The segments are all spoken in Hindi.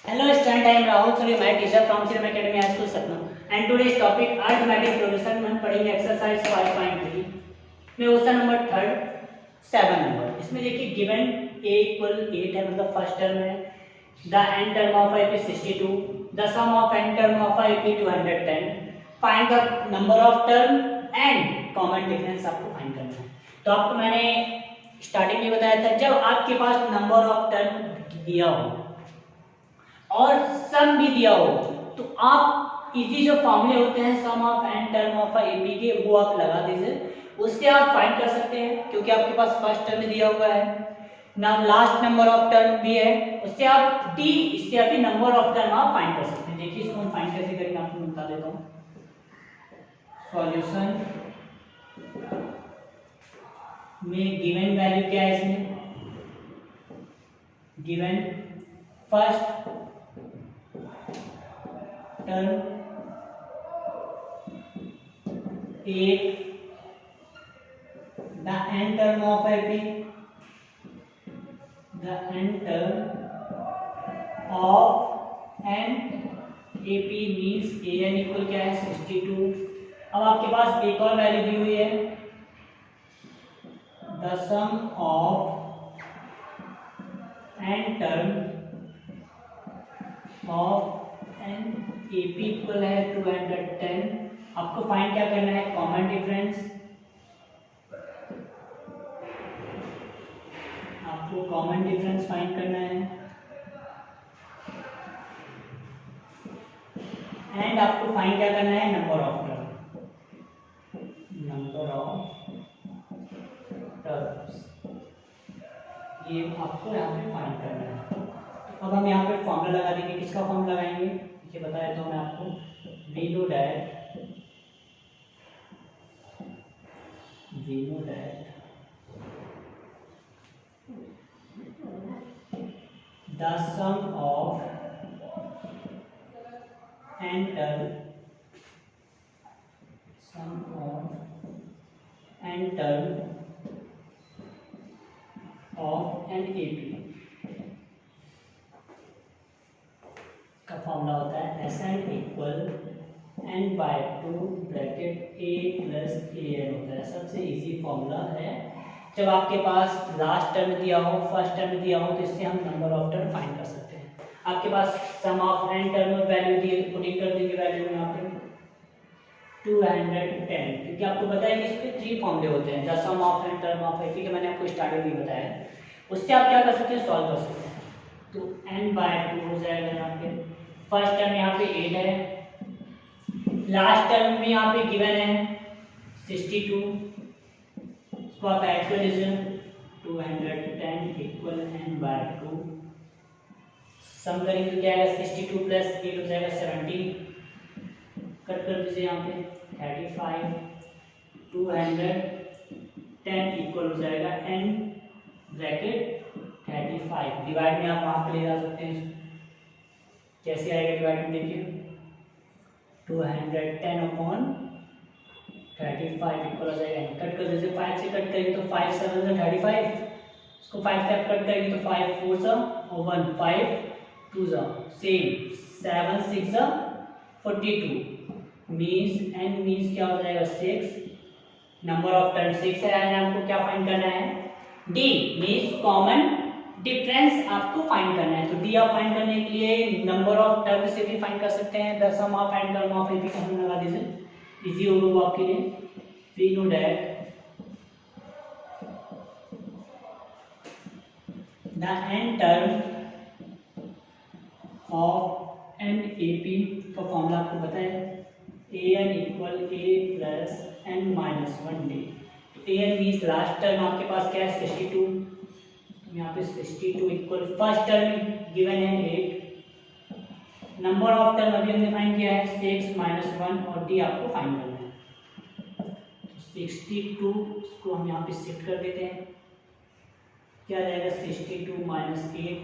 Hello student, I am Rahul Suri, my teacher from Serum Academy High School Satna. And today's topic arithmetic progression में हम पढ़ेंगे एक्सरसाइज 5.3 में क्वेश्चन नंबर थर्ड 7 नंबर। इसमें देखिए गिवन a इक्वल 8 है, मतलब फर्स्ट टर्म है। The N term of ip 62, the sum of N term of ip 210। Find the number of term and common difference आपको फाइंड करना है। तो आपको मैंने स्टार्टिंग में बताया था, जब आपके पास नंबर ऑफ टर्म दिया हो और सम भी दिया हो तो आप इजी जो फॉर्मूले होते हैं sum of N term of AP के वो आप लगा दीजिए, उससे आप फाइंड कर सकते हैं क्योंकि आपके पास फर्स्ट टर्म दिया हुआ है ना, लास्ट नंबर ऑफ टर्म भी है, उससे आप टी इससे अभी नंबर ऑफ टर्म आप फाइंड कर सकते हैं। देखिए इसको हम फाइंड कैसे करेंगे आपको बता देता हूँ। सॉल्यूशन में गिवन वैल्यू क्या है, इसमें given first term 8, the n term of AP, the n term of n AP means an equal क्या है 62। अब आपके पास एक और वैल्यू दी हुई है, the sum of n term of n AP equal है 210। आपको फाइंड क्या करना है, कॉमन डिफरेंस। आपको कॉमन डिफरेंस फाइंड करना है एंड आपको फाइंड क्या करना है, number of term, number of terms, ये आपको यहाँ पे फाइंड करना है। अब हम यहाँ पे फॉर्मूला लगा देंगे। किसका फॉर्मूला लगाएंगे ये बताया तो मैं आपको, we know that the sum of n term of n AP का फॉर्मूला होता है Sn equal n by 2 bracket a plus an होता है। सबसे इजी फॉर्मूला है। जब आपके पास लास्ट टर्म दिया हो फर्स्ट टर्म दिया हो तो इससे हम नंबर ऑफ टर्म फाइंड कर सकते हैं। आपके पास सम ऑफ n टर्म वैल्यू दी है, पुटिंग कर देंगे वैल्यू यहाँ पे 210, क्योंकि आपको पता है कि इसके 3 फॉर्मूले होते हैं, the sum of n term of AP के मैंने आपको स्टार्टिंग में बताया। उससे आप क्या कर सकते हैं, सॉल्व कर सकते हैं। तो n बाय 2 हो जाएगा यहाँ पे, फर्स्ट टर्म यहाँ पे 8 है, लास्ट टर्म भी यहाँ पे गिवन है 62, इसको आप ऐड कर लीजिए 210 इक्वल n बाय 2। सम करेंगे तो क्या आएगा 62 प्लस 8 हो जाएगा 70, कट कर दीजिए यहाँ पे 35, 210 इक्वल हो जाएगा n ब्रैकेट 35। डिवाइड में आप वहाँ पे ले जा सकते हैं, कैसे आएगा डिवाइड में देखिए 210 अपॉन 35 इक्वल हो जाएगा, कट कर दीजिए 5 से कट करेंगे तो 5 7 से 35, इसको 5 से आप कट करेंगे तो 5 4 से और 1 5 2 से सेम 7 6 से 42 मींस n मींस क्या हो जाएगा 6, नंबर ऑफ टर्म 6 है। हमको क्या फाइंड करना है, d मींस कॉमन डिफरेंस आपको फाइंड करना है। तो डी आप फाइंड करने के लिए नंबर ऑफ टर्म से भी फाइंड कर सकते हैं, the sum of N term of AP का हम लगा दीजिए, इजी होगा वो आपके लिए। We know that the N term of N AP का फॉर्मूला आपको पता है, A N equal A plus N minus 1 D. A N means last term आपके पास क्या है 62, यहाँ पे 62 इक्वल फर्स्ट टर्म गिवन है 8, नंबर ऑफ टर्म अभी हमने फाइंड किया है 6 माइनस 1 और डी आपको फाइंड करना है। 62 इसको हम यहाँ पे शिफ्ट कर देते हैं, क्या आ जाएगा 62 माइनस 8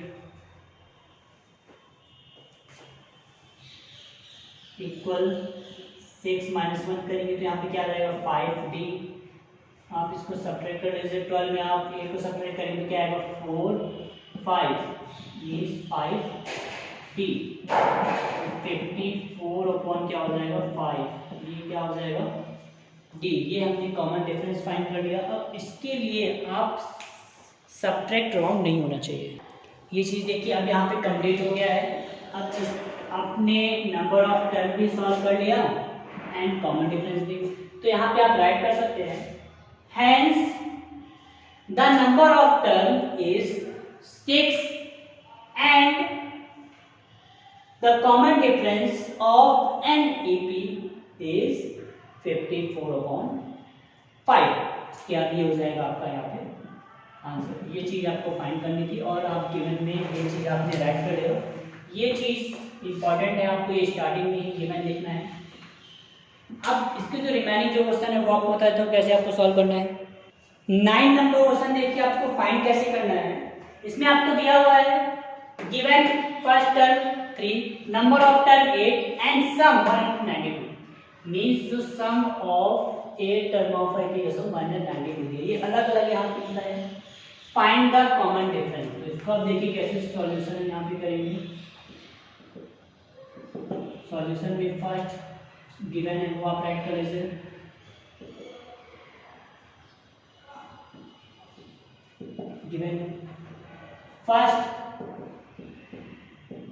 इक्वल 6 माइनस 1 करेंगे तो यहाँ पे क्या आ जाएगा 5d। आप इसको सब्ट्रैक्ट कर लीजिए, 12 में आप a को सब्ट्रैक्ट करेंगे क्या आएगा 4 5 मींस 5 डी 54 अपॉन क्या हो जाएगा 5, ये क्या हो जाएगा डी। ये हमने कॉमन डिफरेंस फाइंड कर लिया। अब इसके लिए आप सब्ट्रैक्ट रॉन्ग नहीं होना चाहिए। ये चीज़ देखिए अब यहाँ पे कंप्लीट हो गया है। अब आपने नंबर ऑफ टर्म भी सॉल्व कर लिया एंड कॉमन डिफरेंस भी। तो यहाँ पे आप राइट कर सकते हैं hence the number of term is 6 and the common difference of n AP is 54 upon 5। क्या ये हो जाएगा आपका यहाँ पे आंसर। ये चीज आपको फाइंड करनी थी और आप गिवन में ये चीज आपने राइट कर लिया। ये चीज इंपॉर्टेंट है, आपको ये स्टार्टिंग में ही गिवन लिखना है। अब इसके जो रिमेनिंग जो क्वेश्चन है वो आपको होता है तो कैसे आपको सॉल्व करना है। 9 नंबर क्वेश्चन देखिए आपको फाइंड कैसे करना है। इसमें आपको दिया हुआ है given first term 3, number of term 8 and sum 192 means जो sum of 8 term of application 192 दिया। ये अलग अलग यहाँ पे लिखा है। Find the common difference. तो इसको आप देखिए कैसे सॉल्यूशन यहाँ पे करेंगे। सॉल्यूशन में फर्स्ट गिवन है वो आप राइट कर लीजिए। Given first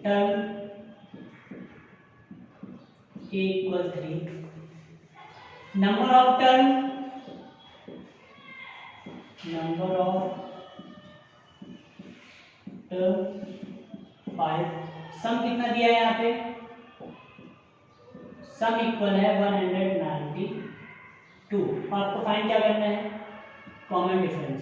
term a equal 3, number of term 5, सम कितना दिया है यहाँ पे, सम इक्वल है 192। आपको फाइंड क्या करना है कॉमन डिफरेंस।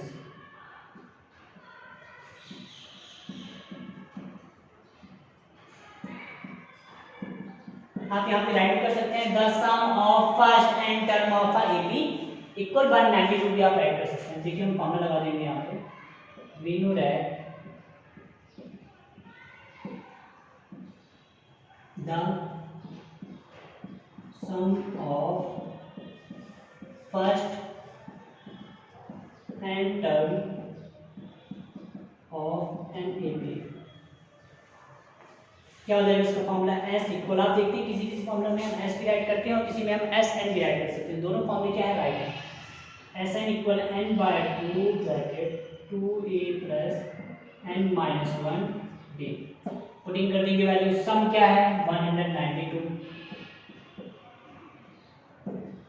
आप यहाँ पे राइट कर सकते हैं the sum of first and term of AP equal 192 भी आप राइट कर सकते हैं। देखिए हम फॉर्मूला लगा देंगे यहाँ पे we know that the sum of first and term of N AP क्या हो जाएगा इसका फॉर्मूला एस इक्वल। आप देखते हैं किसी किसी फॉर्मूला में हम एस भी राइट करते हैं और किसी में हम एस एन भी राइट कर सकते हैं। दोनों फॉर्मूले क्या है राइट है। S N equal N by 2 bracket 2a plus N minus 1 b। Putting कर देंगे वैल्यू। सम क्या है 192,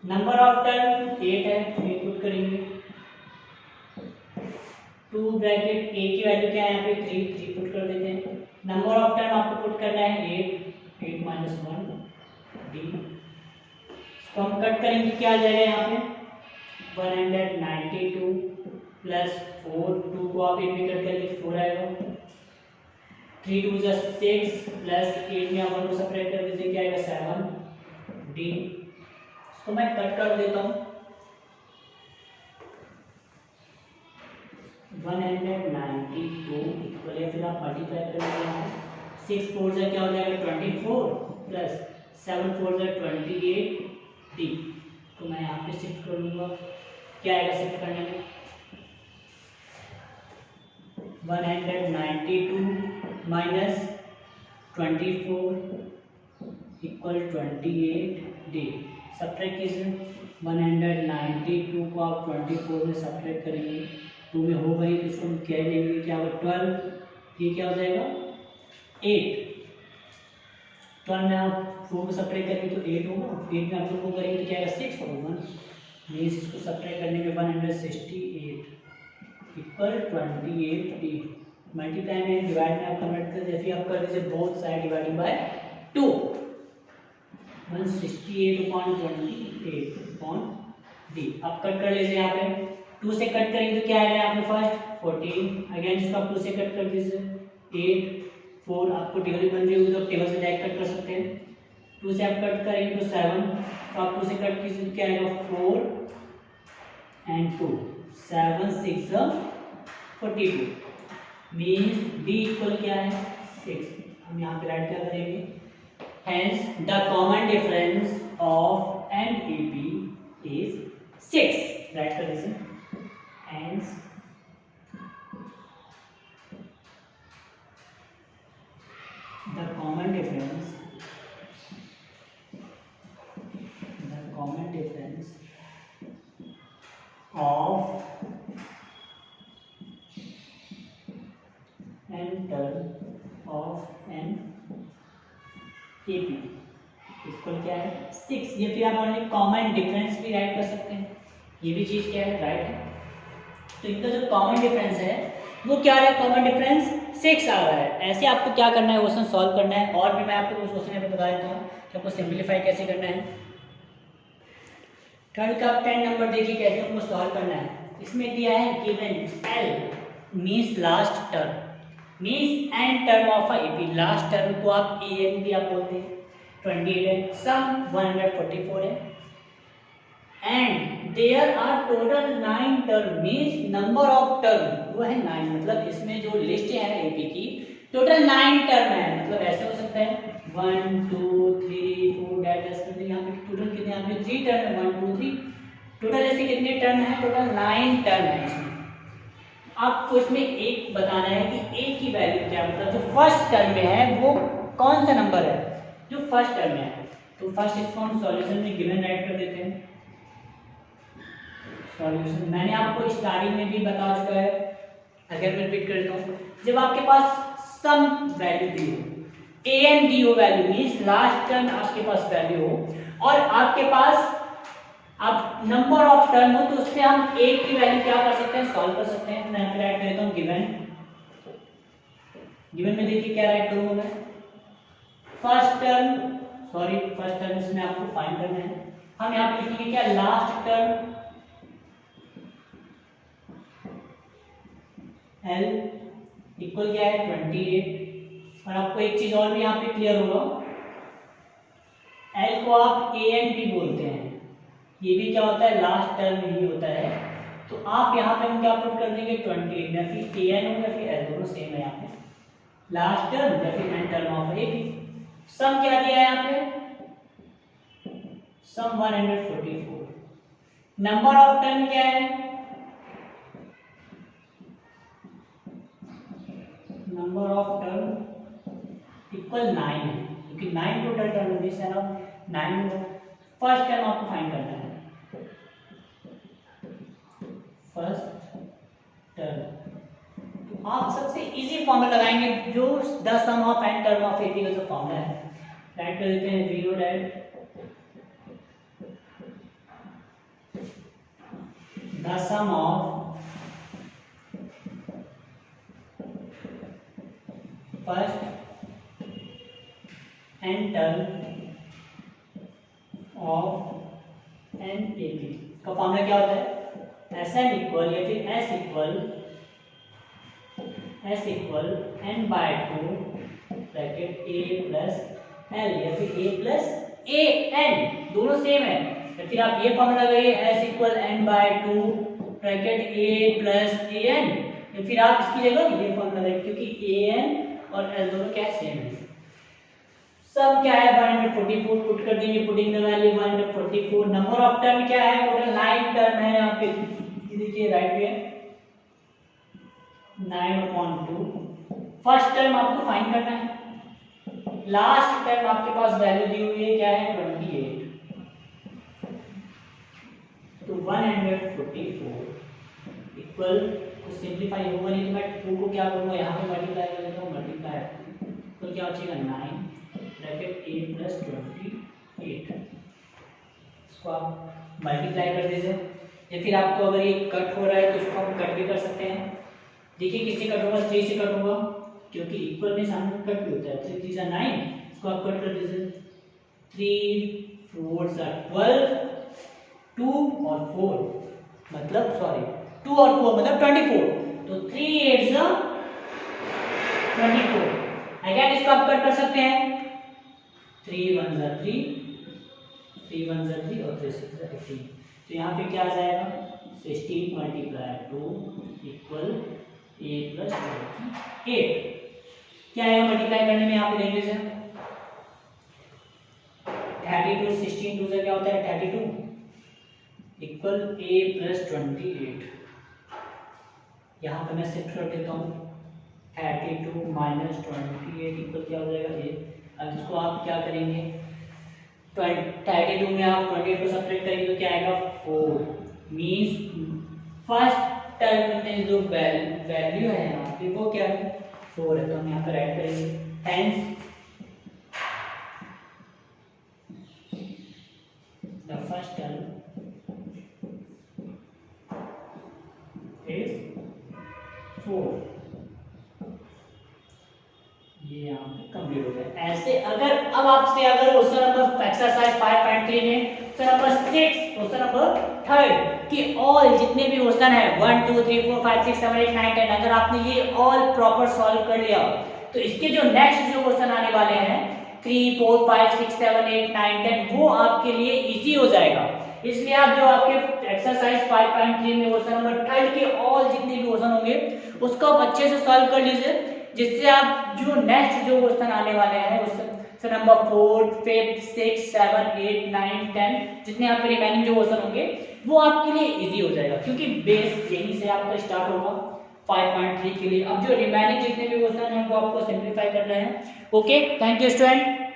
नंबर ऑफ टर्म 8 है 8 पुट करेंगे। 2 ब्रैकेट a की वैल्यू क्या है यहाँ पे 3 पुट कर देते हैं। नंबर ऑफ टर्म आपको पुट करना है 8 माइनस 1 डी। इसको हम कट करेंगे क्या आ जाएगा यहाँ पे 192 प्लस 4, 2 को आप 8 में कट करके 4 आएगा। 3 2 6 प्लस 8 में आप 1 को सेपरेट कर दीजिए क्या आएगा 7 डी। इसको मैं कट कर देता हूँ 192 इक्वल या फिर आप मल्टीप्लाई कर लीजिए। 6 4 से क्या हो जाएगा 24 प्लस 7 4 से 28 डी। तो मैं यहाँ पे शिफ्ट कर लूँगा क्या आएगा शिफ्ट करने में 192 माइनस 24 इक्वल 28 डी। सब्ट्रैक्ट कीजिए 192 को आप 24 में सब्ट्रैक्ट करेंगे 2 में हो गई तो इसको हम क्या लेंगे क्या होगा 12। ये क्या हो जाएगा 8। 12 में आप 4 को सब्ट्रैक्ट करेंगे तो 8 होगा। 8 में आप 2 को करेंगे तो क्या आएगा 6 होगा। मीन्स इसको सब्ट्रैक्ट करने में 168 इक्वल 28 डी। मल्टीप्लाई में डिवाइड में आप कन्वर्ट कर जैसे आप कर दीजिए both side divided by 2 168 upon 28 upon D. आप कट कर लीजिए यहाँ पे 2 से कट करेंगे तो क्या आएगा यहाँ पे फर्स्ट 14 अगेन इसको आप 2 से कट कर दीजिए 8 4 आपको टेबल बन रही होगी तो टेबल से डायरेक्ट कट कर सकते हैं। 2 से आप कट करेंगे तो 7 तो आप 2 से कट कीजिए तो क्या आएगा 4 एंड 2 7 6 42 मीन्स डी इक्वल क्या है 6। हम यहाँ पे राइट क्या करेंगे hence the common difference of n AP is 6 right कर दीजिए hence the common difference of n term of an AP equal क्या है 6। ये फिर आप ओनली कॉमन डिफरेंस भी राइट कर सकते हैं, ये भी चीज क्या है राइट है। तो इनका जो कॉमन डिफरेंस है वो क्या है, कॉमन डिफरेंस 6 आ रहा है। ऐसे आपको क्या करना है, क्वेश्चन सॉल्व करना है। और भी मैं आपको कुछ क्वेश्चन बता देता हूँ कि आपको सिंप्लीफाई कैसे करना है। थर्ड का 10 नंबर देखिए कैसे हमको सॉल्व करना है। इसमें दिया है given L means last term means N term of AP. Last term को आप एन भी आप बोलते हैं। 28 है, सम 144 है and there are total 9 term means number of term वो है 9। मतलब इसमें जो लिस्ट है एपी की टोटल 9 टर्म है। मतलब ऐसे हो सकता है 1 2 3 4 डैश करके यहाँ पे टोटल कितने, यहाँ पे 3 टर्म है 1 2 3। टोटल ऐसे कितने टर्म है, टोटल 9 टर्म है इसमें। आपको इसमें एक बताना है कि ए की वैल्यू क्या, मतलब जो फर्स्ट टर्म में है वो कौन सा नंबर है जो फर्स्ट टर्म में है। तो फर्स्ट इसको हम सॉल्यूशन में गिवन राइट कर देते हैं। सॉल्यूशन मैंने आपको स्टार्टिंग में भी बता चुका है, अगर मैं रिपीट करता हूँ। जब आपके पास सम वैल्यू दी हो, ए एन दी हो वैल्यू मींस लास्ट टर्म आपके पास वैल्यू हो और आपके पास अब नंबर ऑफ टर्म हो, तो उससे हम ए की वैल्यू क्या कर सकते हैं, सॉल्व कर सकते हैं। मैं राइट करता हूँ गिवन में देखिए क्या राइट करूंगा मैं, फर्स्ट टर्म इसमें आपको फाइंड करना है। हम यहाँ पे लिखेंगे क्या, लास्ट टर्म L इक्वल क्या है 28। और आपको एक चीज और भी यहाँ पे क्लियर होगा, L को आप ए एन भी बोलते हैं, ये भी क्या होता है लास्ट टर्म ही होता है। तो आप यहाँ पे हम क्या पुट कर देंगे 28, या फिर ए एन हो या फिर एल, दोनों सेम है यहाँ पे, लास्ट टर्म या फिर n term of A B. Sum क्या दिया है यहाँ पे, सम 144। नंबर ऑफ टर्म क्या है, नंबर ऑफ टर्म इक्वल 9 है, क्योंकि 9 टोटल टर्म है, जिससे ना 9 फर्स्ट टर्म आपको फाइंड करना है, फर्स्ट टर्म। तो आप सबसे इजी फॉर्मूला लगाएंगे जो the sum of N term of AP का जो फॉर्मूला है, राइट कर देते हैं 0 that the sum of first n term of N AP का फॉर्मूला क्या होता है, एस एन इक्वल या फिर S equal N by 2 bracket a plus l या फिर ए प्लस ए एन, दोनों सेम है। या फिर आप ये फॉर्मूला लगाइए S equal N by 2 bracket a plus a N, या फिर आप इसकी जगह ये फॉर्मूला लगाइए, क्योंकि ए एन और एल दोनों क्या सेम है। सब क्या है 144 पुट कर देंगे, putting the value 144। Number of term क्या है, टोटल 9 टर्म है यहाँ पे, देखिए राइट पे 9/2। फर्स्ट टर्म आपको फाइंड करना है, लास्ट टर्म आपके पास वैल्यू दी हुई है क्या है 28। तो 144 इक्वल, तो सिंपलीफाई होगा नहीं तो मैं 2 को क्या करूंगा यहाँ पे मल्टीप्लाई कर देता हूँ, मल्टीप्लाई तो क्या बचेगा 9 ब्रैकेट a प्लस 28। इसको आप मल्टीप्लाई कर दीजिए, या फिर आपको अगर ये कट हो रहा है तो इसको हम कट भी कर सकते हैं। देखिए किससे कट होगा, 3 से कट होगा, क्योंकि इक्वल में सामने कट भी होता है। 3 3 9, इसको आप कट कर दीजिए, 3 4 12, 2 और 4 मतलब सॉरी 2 और 4 मतलब 24। तो 3 8 24। अगेन इसको आप कट कर सकते हैं, 3 1 3, 3 1 3 और 3 6 18। तो यहाँ पे क्या आ जाएगा 16 मल्टीप्लाई 2 इक्वल a प्लस 28। क्या आएगा मल्टीप्लाई करने में, यहाँ पे देख लीजिए 32 16 2 से क्या होता है 32 इक्वल a प्लस 28। यहाँ पे मैं शिफ्ट कर देता हूँ 32 माइनस 28 इक्वल क्या हो जाएगा ये। अब इसको आप क्या करेंगे, 32 में आप 28 को सब्ट्रैक्ट करेंगे तो क्या आएगा 4, मींस फर्स्ट टर्म में जो वैल्यू है यहाँ पे वो क्या है 4 है, तो हम यहाँ पर ऐड करेंगे। Hence the first term is 4। ये यहाँ पे कंप्लीट हो गया। ऐसे अगर अब आपसे अगर क्वेश्चन नंबर एक्सरसाइज 5.3 में क्वेश्चन नंबर 6 क्वेश्चन नंबर 3 कि ऑल जितने भी क्वेश्चन है 1 2 3 4 5 6 7 8 9 10 अगर आपने ये ऑल प्रॉपर सॉल्व कर लिया तो इसके जो नेक्स्ट जो क्वेश्चन आने वाले हैं 3 4 5 6 7 8 9 10 वो आपके लिए इजी हो जाएगा। इसलिए आप जो आपके एक्सरसाइज 5.3 में क्वेश्चन नंबर 3 के ऑल जितने भी क्वेश्चन होंगे उसको आप अच्छे से सॉल्व कर लीजिए, जिससे आप जो नेक्स्ट जो क्वेश्चन आने वाले हैं क्वेश्चन नंबर 4 5 6 7 8 9 10 जितने आपके रिमेनिंग जो क्वेश्चन होंगे वो आपके लिए इजी हो जाएगा, क्योंकि बेस यहीं से आपका स्टार्ट होगा 5.3 के लिए। अब जो रिमेनिंग जितने भी क्वेश्चन हैं वो आपको सिंपलीफाई करना है। Okay, thank you student.